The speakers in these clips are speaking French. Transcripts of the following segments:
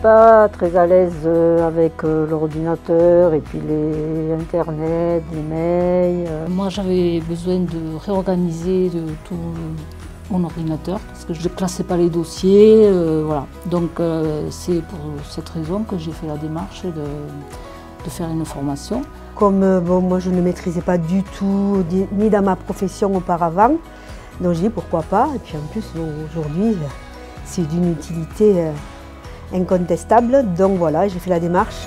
pas très à l'aise avec l'ordinateur et puis les Internet, les mails. Moi, j'avais besoin de réorganiser tout mon ordinateur parce que je ne classais pas les dossiers. Voilà. Donc, c'est pour cette raison que j'ai fait la démarche de faire une formation. Comme moi, je ne maîtrisais pas du tout, ni dans ma profession auparavant, donc j'ai dit pourquoi pas. Et puis en plus, aujourd'hui, c'est d'une utilité incontestable. Donc voilà, j'ai fait la démarche.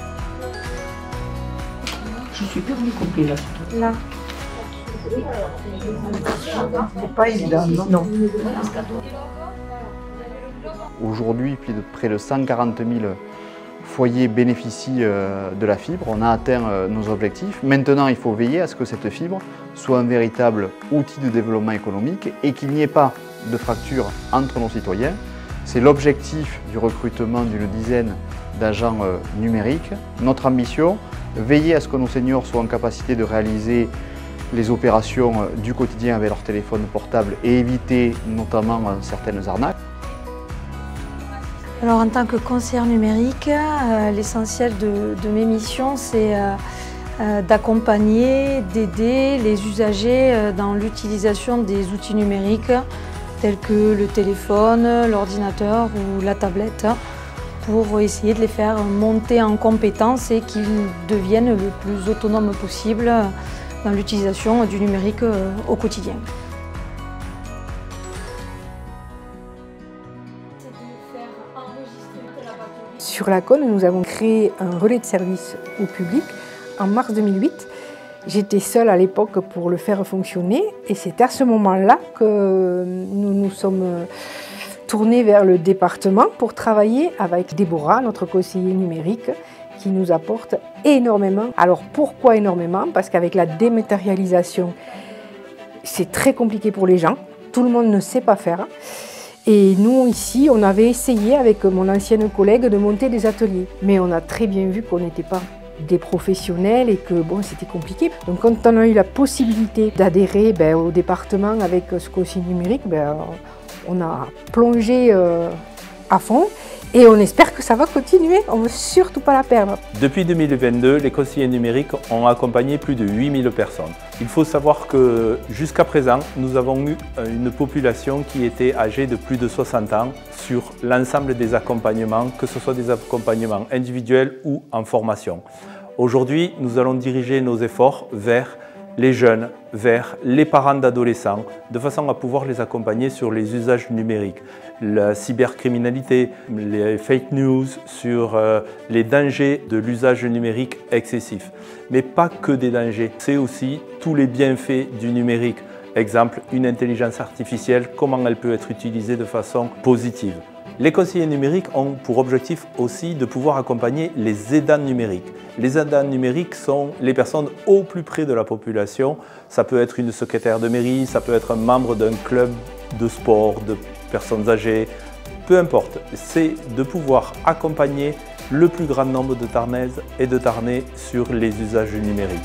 Je suis permis complet là. Là. C'est pas évident, non. Aujourd'hui, près de 140 000 foyers bénéficient de la fibre. On a atteint nos objectifs. Maintenant, il faut veiller à ce que cette fibre soit un véritable outil de développement économique et qu'il n'y ait pas de fracture entre nos citoyens. C'est l'objectif du recrutement d'une dizaine d'agents numériques. Notre ambition, veiller à ce que nos seniors soient en capacité de réaliser les opérations du quotidien avec leur téléphone portable et éviter notamment certaines arnaques. Alors en tant que conseillère numérique, l'essentiel de mes missions, c'est d'accompagner, d'aider les usagers dans l'utilisation des outils numériques tels que le téléphone, l'ordinateur ou la tablette pour essayer de les faire monter en compétences et qu'ils deviennent le plus autonomes possible dans l'utilisation du numérique au quotidien. Sur la Cône, nous avons créé un relais de service au public en mars 2008. J'étais seule à l'époque pour le faire fonctionner et c'est à ce moment-là que nous nous sommes tournés vers le département pour travailler avec Déborah, notre conseiller numérique, qui nous apporte énormément. Alors pourquoi énormément? Parce qu'avec la dématérialisation, c'est très compliqué pour les gens. Tout le monde ne sait pas faire. Et nous, ici, on avait essayé avec mon ancienne collègue de monter des ateliers. Mais on a très bien vu qu'on n'était pas des professionnels et que bon, c'était compliqué. Donc quand on a eu la possibilité d'adhérer au département avec ce conseiller numérique, on a plongé à fond. Et on espère que ça va continuer, on ne veut surtout pas la perdre. Depuis 2022, les conseillers numériques ont accompagné plus de 8000 personnes. Il faut savoir que jusqu'à présent, nous avons eu une population qui était âgée de plus de 60 ans sur l'ensemble des accompagnements, que ce soit des accompagnements individuels ou en formation. Aujourd'hui, nous allons diriger nos efforts vers les jeunes, vers les parents d'adolescents, de façon à pouvoir les accompagner sur les usages numériques, la cybercriminalité, les fake news, sur les dangers de l'usage numérique excessif. Mais pas que des dangers, c'est aussi tous les bienfaits du numérique. Exemple, une intelligence artificielle, comment elle peut être utilisée de façon positive. Les conseillers numériques ont pour objectif aussi de pouvoir accompagner les aidants numériques. Les aidants numériques sont les personnes au plus près de la population. Ça peut être une secrétaire de mairie, ça peut être un membre d'un club de sport, de personnes âgées, peu importe. C'est de pouvoir accompagner le plus grand nombre de Tarnaises et de Tarnais sur les usages numériques.